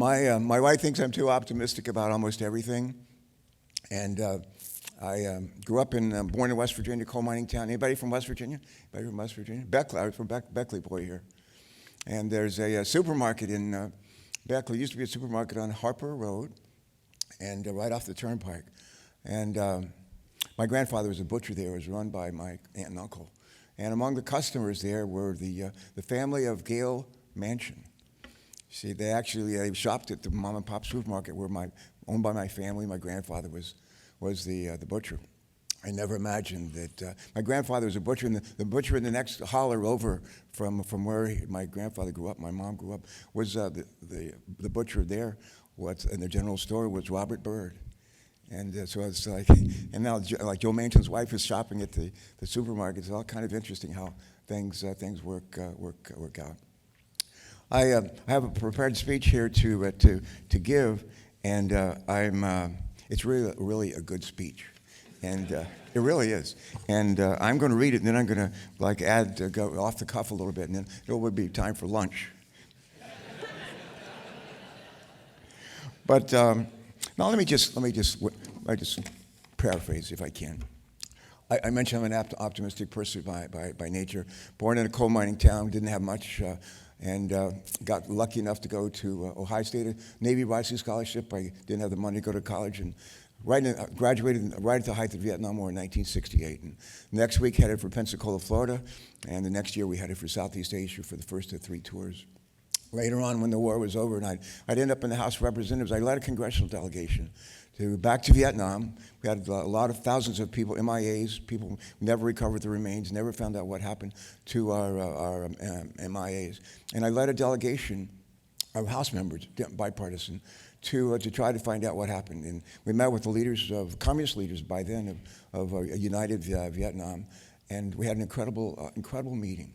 My wife thinks I'm too optimistic about almost everything, and I grew up born in West Virginia, coal mining town. Anybody from West Virginia? Anybody from West Virginia? Beckley. I was from Beckley boy here. And there's a supermarket in Beckley. Used to be a supermarket on Harper Road, and right off the turnpike. And my grandfather was a butcher there. It was run by my aunt and uncle. And among the customers there were the family of Gale Mansion. See, they shopped at the mom and pop supermarket owned by my family. My grandfather was the butcher. I never imagined that my grandfather was a butcher, and the butcher in the next holler over from where my grandfather grew up, my mom grew up, was the butcher there. In the general store was Robert Byrd. And so it's like, and now like Joe Manchin's wife is shopping at the supermarket. It's all kind of interesting how things work out. I have a prepared speech here to give, and it's really a good speech, and it really is. And I'm going to read it, and then I'm going to go off the cuff a little bit, and then it will be time for lunch. But now let me just paraphrase if I can. I mentioned I'm an optimistic person by nature. Born in a coal mining town, didn't have much, and got lucky enough to go to Ohio State Navy Rising Scholarship. I didn't have the money to go to college, and graduated right at the height of the Vietnam War in 1968. And next week headed for Pensacola, Florida, and the next year we headed for Southeast Asia for the first of 3 tours. Later on, when the war was over, and I'd end up in the House of Representatives, I led a congressional delegation back to Vietnam. We had thousands of people, MIAs, people who never recovered the remains, never found out what happened to our MIAs. And I led a delegation of House members, bipartisan, to try to find out what happened. And we met with the leaders communist leaders by then of a united Vietnam, and we had an incredible meeting,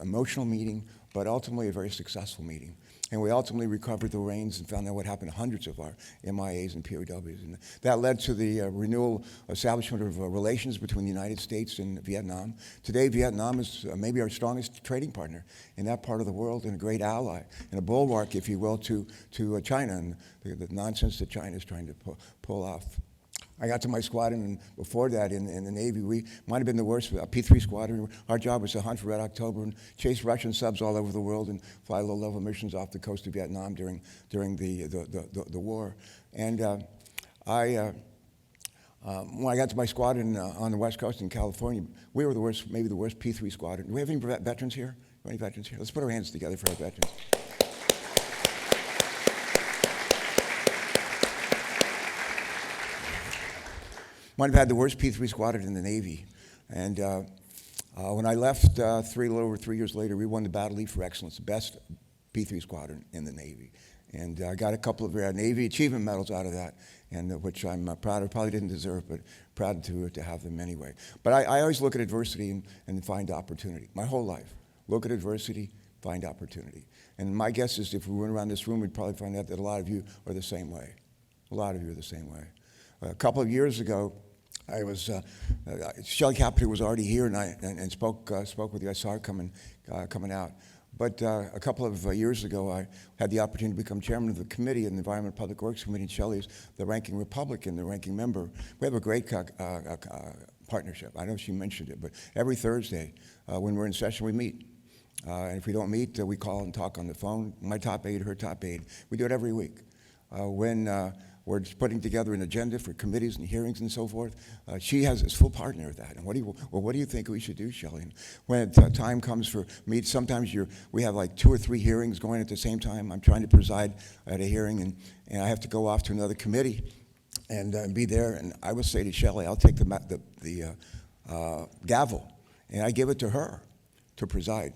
emotional meeting, but ultimately a very successful meeting. And we ultimately recovered the remains and found out what happened to hundreds of our MIAs and POWs. And that led to the establishment of relations between the United States and Vietnam. Today, Vietnam is maybe our strongest trading partner in that part of the world, and a great ally, and a bulwark, if you will, to China and the nonsense that China is trying to pull off. I got to my squadron, and before that in the Navy, we might have been the worst, P-3 squadron. Our job was to hunt for Red October and chase Russian subs all over the world and fly low-level missions off the coast of Vietnam during the war. And when I got to my squadron on the West Coast in California, we were maybe the worst P-3 squadron. Do we have any veterans here? Any veterans here? Let's put our hands together for our veterans. Might have had the worst P-3 squadron in the Navy. And when I left a little over 3 years later, we won the Battle Lead for Excellence, the best P-3 squadron in the Navy. And I got a couple of Navy Achievement Medals out of that, and which I'm proud of. Probably didn't deserve, but proud to have them anyway. But I always look at adversity and find opportunity. My whole life, look at adversity, find opportunity. And my guess is if we went around this room, we'd probably find out that a lot of you are the same way. A lot of you are the same way. A couple of years ago, I was Shelley Capito was already here, and spoke with you. I saw her coming out. But a couple of years ago, I had the opportunity to become chairman of the committee, in the Environment and Public Works Committee. And Shelley's the ranking Republican, the ranking member. We have a great partnership. I know she mentioned it, but every Thursday when we're in session, we meet. And if we don't meet, we call and talk on the phone. My top aide, her top aide. We do it every week. When we're putting together an agenda for committees and hearings and so forth, she has this full partner of that. And what do you think we should do, Shelley? And when time comes for me, sometimes we have like 2 or 3 hearings going at the same time. I'm trying to preside at a hearing, and I have to go off to another committee and be there. And I would say to Shelley, I'll take the gavel, and I give it to her to preside.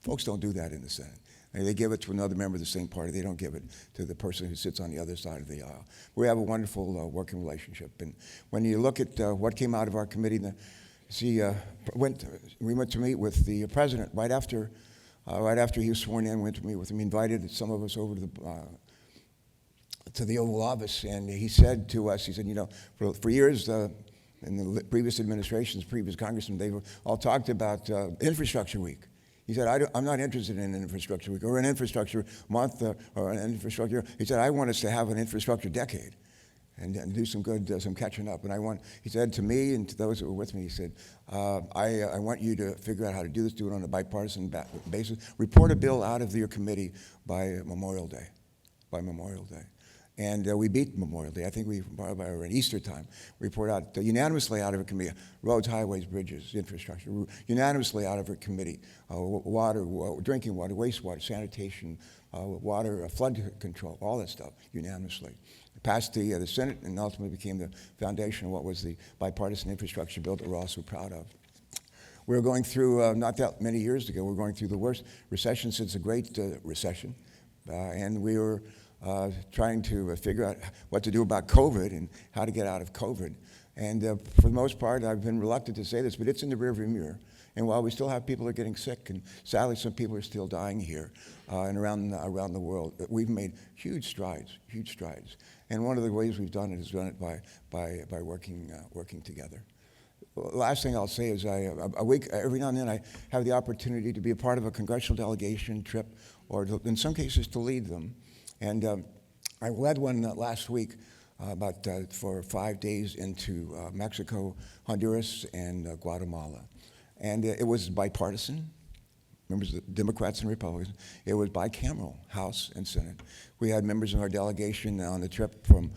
Folks don't do that in the Senate. They give it to another member of the same party. They don't give it to the person who sits on the other side of the aisle. We have a wonderful working relationship. And when you look at what came out of our committee, we went to meet with the president right after he was sworn in. Went to meet with him. He invited some of us over to the Oval Office, and he said to us, he said, for years in the previous administrations, previous congressmen, they all talked about Infrastructure Week. He said, I'm not interested in an infrastructure week or an infrastructure month or an infrastructure. He said, I want us to have an infrastructure decade and do some good, some catching up. And he said to me and to those that were with me, he said, I want you to figure out how to do this, do it on a bipartisan basis. Report a bill out of your committee by Memorial Day, And we beat Memorial Day. I think by Easter time, we report out unanimously out of a committee, roads, highways, bridges, infrastructure, unanimously out of a committee, water, drinking water, wastewater, sanitation, water, flood control, all that stuff, unanimously. Passed the Senate and ultimately became the foundation of what was the bipartisan infrastructure bill that we're all so proud of. We were going through, not that many years ago, we were going through the worst recession since the Great Recession, and we were trying to figure out what to do about COVID and how to get out of COVID. And for the most part, I've been reluctant to say this, but it's in the rearview mirror. And while we still have people that are getting sick, and sadly some people are still dying here and around the world, we've made huge strides. And one of the ways we've done it is done it by working together. Well, last thing I'll say is every now and then I have the opportunity to be a part of a congressional delegation trip, or in some cases to lead them. And I led one last week for 5 days into Mexico, Honduras, and Guatemala. And it was bipartisan, members of the Democrats and Republicans. It was bicameral, House and Senate. We had members of our delegation on the trip from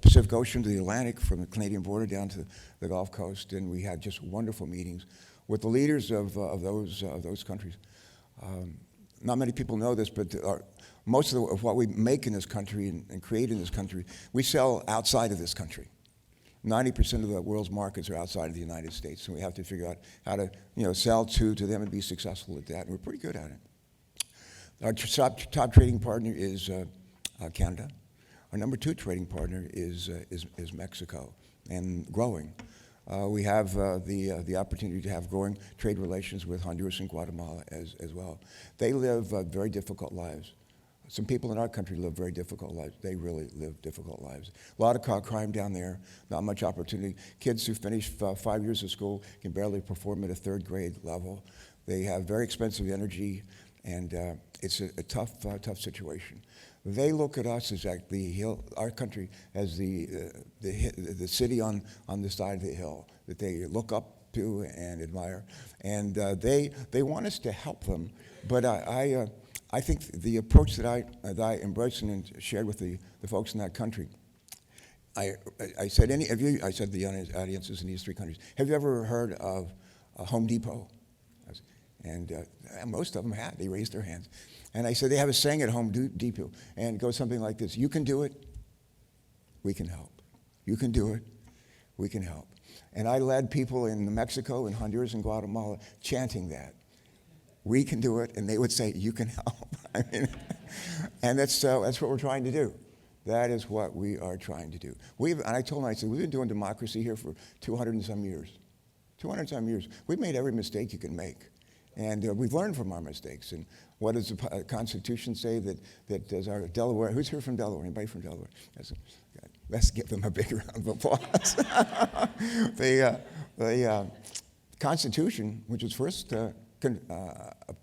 Pacific Ocean to the Atlantic, from the Canadian border down to the Gulf Coast, and we had just wonderful meetings with the leaders of those countries. Not many people know this, but most of what we make in this country and create in this country, we sell outside of this country. 90% of the world's markets are outside of the United States, and we have to figure out how to sell to them and be successful at that, and we're pretty good at it. Our top trading partner is Canada. Our number 2 trading partner is Mexico, and growing. We have the opportunity to have growing trade relations with Honduras and Guatemala as well. They live very difficult lives. Some people in our country live very difficult lives. They really live difficult lives. A lot of crime down there, not much opportunity. Kids who finish 5 years of school can barely perform at a 3rd grade level. They have very expensive energy, and it's a tough situation. They look at us as our country as the city on the side of the hill that they look up to and admire, and they want us to help them. But I think the approach that I embraced and shared with the folks in that country, I said the audiences in these 3 countries, have you ever heard of Home Depot? And most of them had. They raised their hands. And I said, they have a saying at Home Depot, and it goes something like this: you can do it, we can help. You can do it, we can help. And I led people in Mexico and Honduras and Guatemala chanting that. We can do it, and they would say, you can help. And that's what we're trying to do. That is what we are trying to do. And I told them, I said, we've been doing democracy here for 200 and some years. 200 and some years. We've made every mistake you can make. And we've learned from our mistakes. And what does the Constitution say that does our Delaware? Who's here from Delaware? Anybody from Delaware? Let's give them a big round of applause. The Constitution, which was first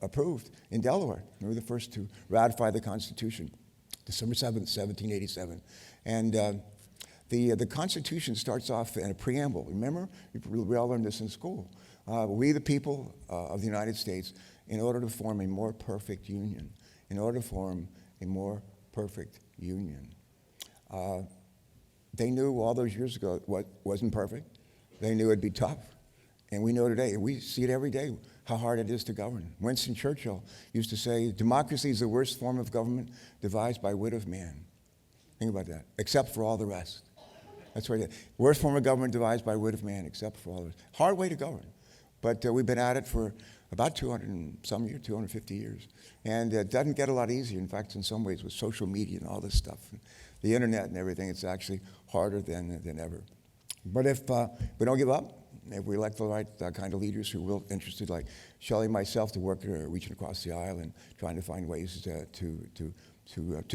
approved in Delaware, we were the first to ratify the Constitution, December 7th, 1787. And the Constitution starts off in a preamble. Remember? We all learned this in school. We, the people of the United States, in order to form a more perfect union, They knew all those years ago what wasn't perfect. They knew it'd be tough. And we know today, we see it every day, how hard it is to govern. Winston Churchill used to say, democracy is the worst form of government devised by wit of man. Think about that. Except for all the rest. That's right. Worst form of government devised by wit of man, except for all the rest. Hard way to govern. But we've been at it for about 200 and some years, 250 years. And it doesn't get a lot easier. In fact, in some ways, with social media and all this stuff, and the internet and everything, it's actually harder than ever. But if we don't give up, if we elect the right kind of leaders who are interested, like Shelley and myself, to work reaching across the aisle and trying to find ways to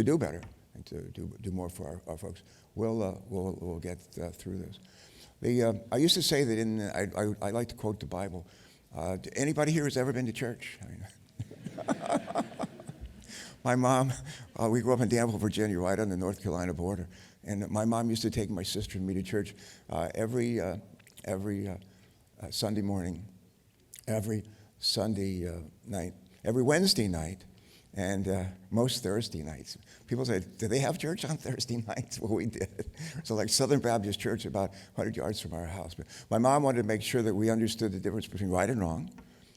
do better and to do more for our folks, we'll get through this. I used to say that I like to quote the Bible. Anybody here who's ever been to church? I mean, My mom, we grew up in Danville, Virginia, right on the North Carolina border. And my mom used to take my sister and me to church every Sunday morning, every Sunday night, every Wednesday night, and most Thursday nights. People say, do they have church on Thursday nights? Well, we did. So like Southern Baptist Church, about 100 yards from our house. But my mom wanted to make sure that we understood the difference between right and wrong.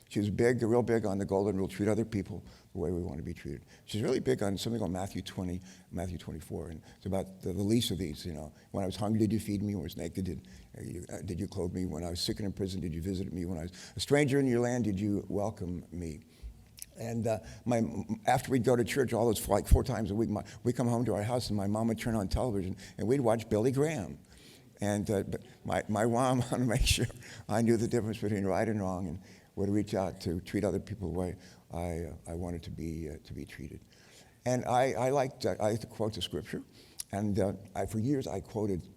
She was real big on the golden rule, treat other people the way we want to be treated. She's really big on something called Matthew 20, Matthew 24, and it's about the least of these, When I was hungry, did you feed me? When I was naked, did you clothe me? When I was sick and in prison, did you visit me? When I was a stranger in your land, did you welcome me? And after we'd go to church all those, like 4 times a week, we'd come home to our house and my mom would turn on television and we'd watch Billy Graham. And but my mom wanted to make sure I knew the difference between right and wrong and would reach out to treat other people the way I wanted to be treated. And I like to quote the scripture. And for years I quoted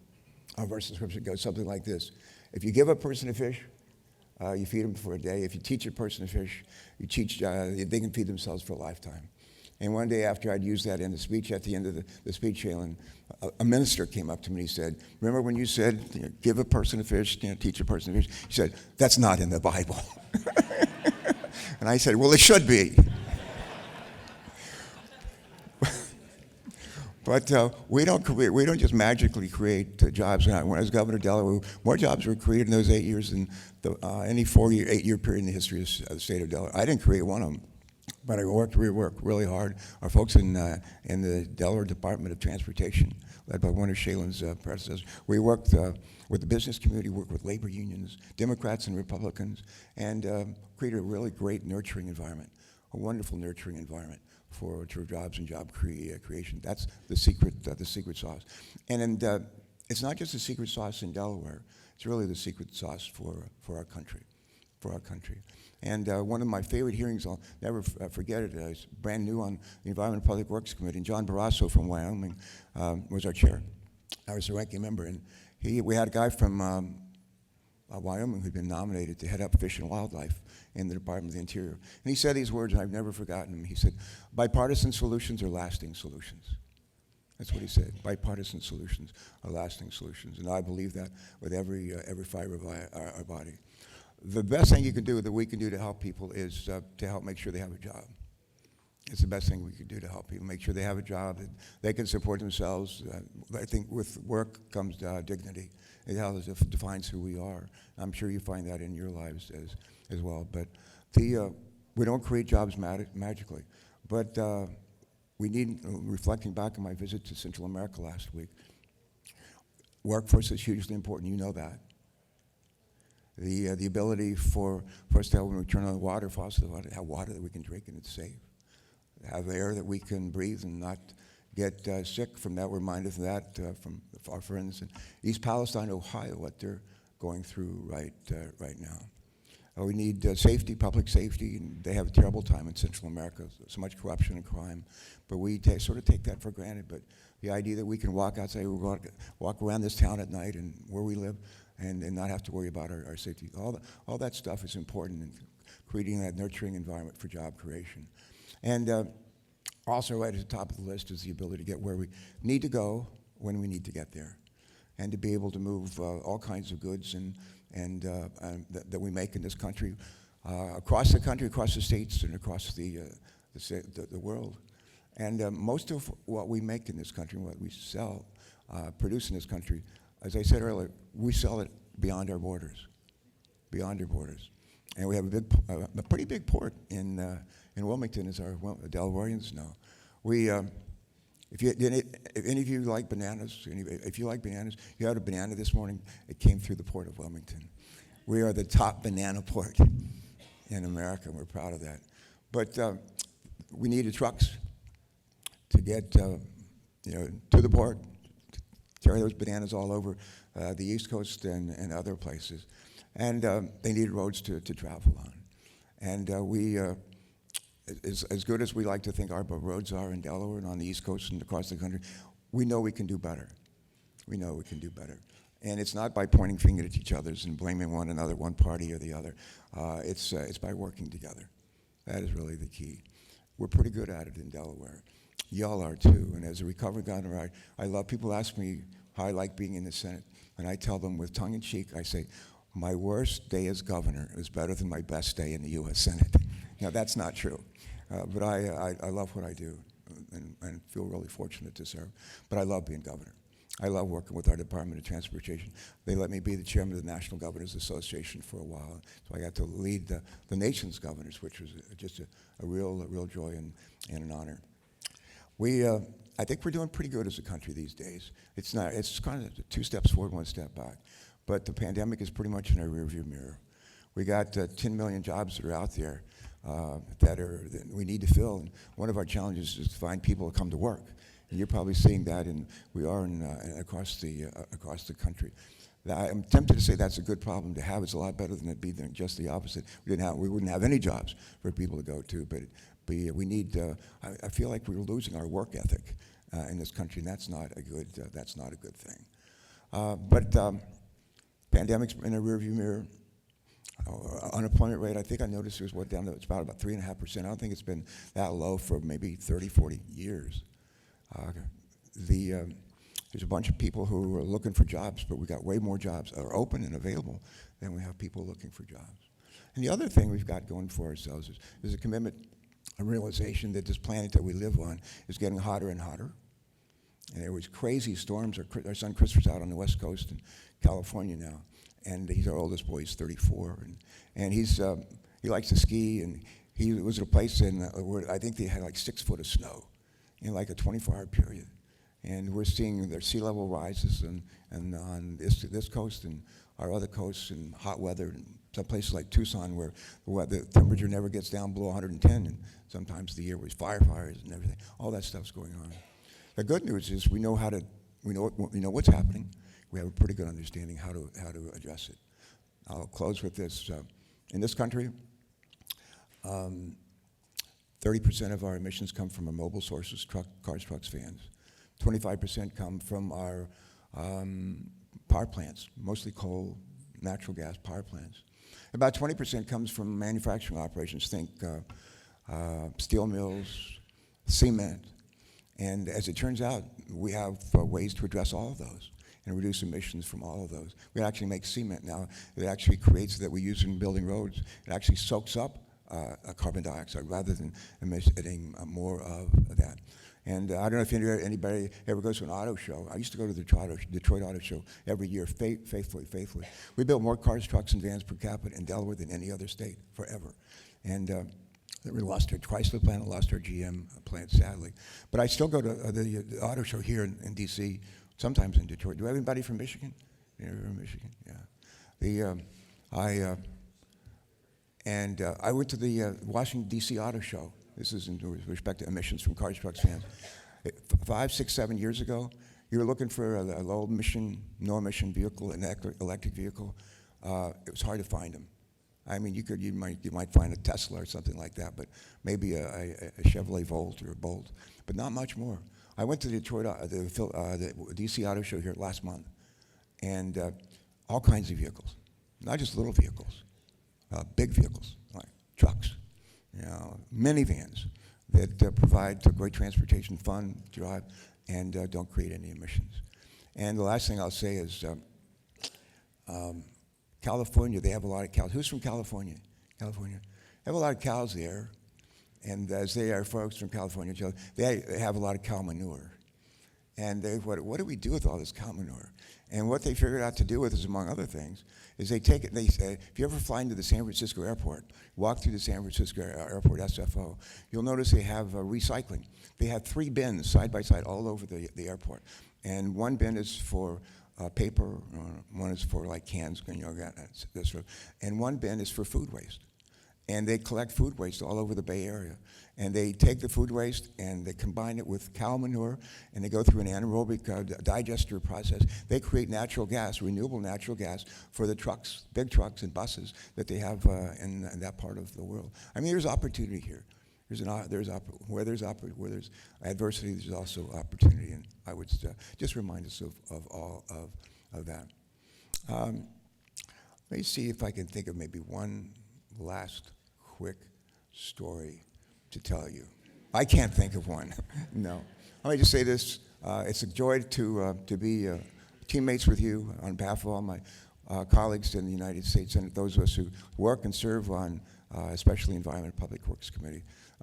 a verse of scripture that goes something like this. If you give a person a fish, you feed them for a day. If you teach a person to fish, they can feed themselves for a lifetime. And one day after I'd used that in the speech, at the end of the speech, a minister came up to me and he said, remember when you said, give a person a fish, teach a person to fish? He said, that's not in the Bible. And I said, well, it should be. But we don't just magically create jobs. When I was governor of Delaware, more jobs were created in those 8 years than any 8-year period in the history of the state of Delaware. I didn't create one of them, but I worked really hard. Our folks in the Delaware Department of Transportation, led by one of Shalen's predecessors, we worked with the business community, worked with labor unions, Democrats and Republicans, and created a really great nurturing environment, a wonderful nurturing environment for jobs and job creation. That's the secret sauce. And it's not just the secret sauce in Delaware. It's really the secret sauce for our country, And one of my favorite hearings, I'll never forget it, I was brand new on the Environment and Public Works Committee, and John Barrasso from Wyoming was our chair. I was the ranking member, and we had a guy from Wyoming who'd been nominated to head up Fish and Wildlife in the Department of the Interior. And he said these words, and I've never forgotten them. He said, bipartisan solutions are lasting solutions. That's what he said. Bipartisan solutions are lasting solutions. And I believe that with every fiber of our body. The best thing you can do, that we can do to help people, is to help make sure they have a job. It's the best thing we can do to help people, make sure they have a job, that they can support themselves. I think with work comes dignity. It defines who we are. I'm sure you find that in your lives as well. But we don't create jobs magically. But we need, reflecting back on my visit to Central America last week, workforce is hugely important. You know that. The ability for us to have, when we turn on the water faucet, have water that we can drink and it's safe. Have air that we can breathe and not get sick from that. We're reminded of that from our friends in East Palestine, Ohio, what they're going through right now. We need safety, public safety, and they have a terrible time in Central America, so much corruption and crime. But we sort of take that for granted. But the idea that we can walk outside, walk around this town at night and where we live and not have to worry about our safety, all that stuff is important in creating that nurturing environment for job creation. And also right at the top of the list is the ability to get where we need to go when we need to get there, and to be able to move all kinds of goods and that we make in this country, across the country, across the states, and across the world. And most of what we make in this country, what we sell, produce in this country, as I said earlier, we sell it beyond our borders, And we have a pretty big port in Wilmington, as our Delawareans know. If any of you like bananas, if you like bananas, you had a banana this morning, it came through the port of Wilmington. We are the top banana port in America, and we're proud of that. But we needed trucks to get to the port, to carry those bananas all over the East Coast and other places. And they needed roads to travel on. And as good as we like to think our roads are in Delaware and on the East Coast and across the country, we know we can do better. And it's not by pointing fingers at each other and blaming one another, one party or the other. It's by working together. That is really the key. We're pretty good at it in Delaware. Y'all are too. And as a recovered governor, I love, people ask me how I like being in the Senate. And I tell them with tongue in cheek, I say, my worst day as governor is better than my best day in the U.S. Senate. Now, that's not true. But I love what I do and feel really fortunate to serve. But I love being governor. I love working with our Department of Transportation. They let me be the chairman of the National Governors Association for a while. So I got to lead the nation's governors, which was just a real joy and an honor. I think we're doing pretty good as a country these days. It's kind of 2 steps forward, 1 step back. But the pandemic is pretty much in our rearview mirror. We got 10 million jobs that are out there that we need to fill. And one of our challenges is to find people to come to work. And you're probably seeing that, and we are across the country. I'm tempted to say that's a good problem to have. It's a lot better than it be than just the opposite. We wouldn't have any jobs for people to go to, but we need. I feel like we're losing our work ethic in this country, and that's not a good thing. But pandemic's in a rearview mirror. Unemployment rate, I think I noticed it was down to it's about 3.5%. I don't think it's been that low for maybe 30, 40 years. There's a bunch of people who are looking for jobs, but we got way more jobs that are open and available than we have people looking for jobs. And the other thing we've got going for ourselves is a commitment, a realization that this planet that we live on is getting hotter and hotter. And there was crazy storms. Our son Christopher's out on the West Coast in California now, and he's our oldest boy. He's 34, and he likes to ski. And he was at a place where I think they had like 6 foot of snow in like a 24-hour period. And we're seeing their sea level rises and on this coast and our other coasts and hot weather, and some places like Tucson where the temperature never gets down below 110, and sometimes the year was firefighters and everything. All that stuff's going on. The good news is we know what's happening. We have a pretty good understanding how to address it. I'll close with this. In this country, 30% of our emissions come from our mobile sources, cars, trucks, vans. 25% come from our power plants, mostly coal, natural gas power plants. About 20% comes from manufacturing operations. Think steel mills, cement. And as it turns out, we have ways to address all of those and reduce emissions from all of those. We actually make cement now. It actually creates that we use in building roads. It actually soaks up carbon dioxide rather than emitting more of that. And I don't know if anybody ever goes to an auto show. I used to go to the Detroit Auto Show every year, faithfully. We built more cars, trucks, and vans per capita in Delaware than any other state forever. And we lost our Chrysler plant, lost our GM plant, sadly. But I still go to the auto show here in D.C., sometimes in Detroit. Do we have anybody from Michigan? From Michigan, yeah. I went to the Washington, D.C. auto show. This is in respect to emissions from cars, trucks, vans. 5, 6, 7 years ago, you were looking for a low emission, no emission vehicle, an electric vehicle. It was hard to find them. I mean, you might find a Tesla or something like that, but maybe a Chevrolet Volt or a Bolt, but not much more. I went to the DC Auto Show here last month, and all kinds of vehicles, not just little vehicles, big vehicles like trucks, minivans that provide great transportation, fun, drive, and don't create any emissions. And the last thing I'll say is California, they have a lot of cows. Who's from California? California. They have a lot of cows there, and as they are folks from California, they have a lot of cow manure. And what do we do with all this cow manure? And what they figured out to do with it, among other things, is they take it, they say, if you ever fly into the San Francisco airport, walk through the San Francisco airport, SFO, you'll notice they have recycling. They have 3 bins side by side all over the airport. And one bin is for paper, one is for like cans, and one bin is for food waste. And they collect food waste all over the Bay Area. And they take the food waste and they combine it with cow manure, and they go through an anaerobic digester process. They create natural gas, renewable natural gas, for the trucks, big trucks and buses that they have in that part of the world. I mean, there's opportunity here. Where there's adversity, there's also opportunity, and I would just remind us of all of that. Let me see if I can think of maybe one last quick story to tell you. I can't think of one. No. Let me just say this. It's a joy to be teammates with you on behalf of all my colleagues in the United States and those of us who work and serve on especially Environment and Public Works Committee.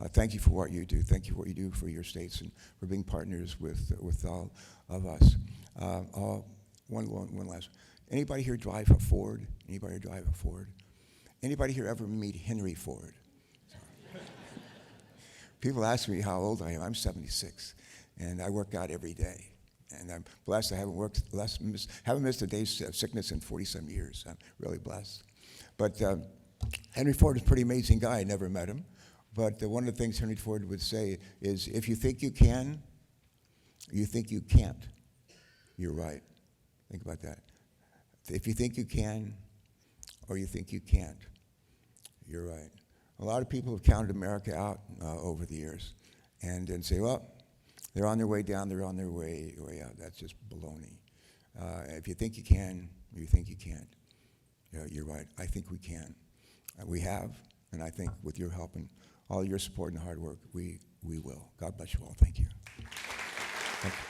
Thank you for what you do. Thank you for what you do for your states and for being partners with all of us. One last. Anybody here drive a Ford? Anybody here drive a Ford? Anybody here ever meet Henry Ford? People ask me how old I am. I'm 76, and I work out every day. And I'm blessed. I haven't missed a day's sickness in 40-some years. I'm really blessed. But Henry Ford is a pretty amazing guy. I never met him. But one of the things Henry Ford would say is, if you think you can, you think you can't, you're right. Think about that. If you think you can or you think you can't, you're right. A lot of people have counted America out over the years and say, well, they're on their way down, they're on their way out. That's just baloney. If you think you can, or you think you can't, you're right. I think we can. We have, and I think with your help and all your support and hard work, we will. God bless you all. Thank you. Thank you.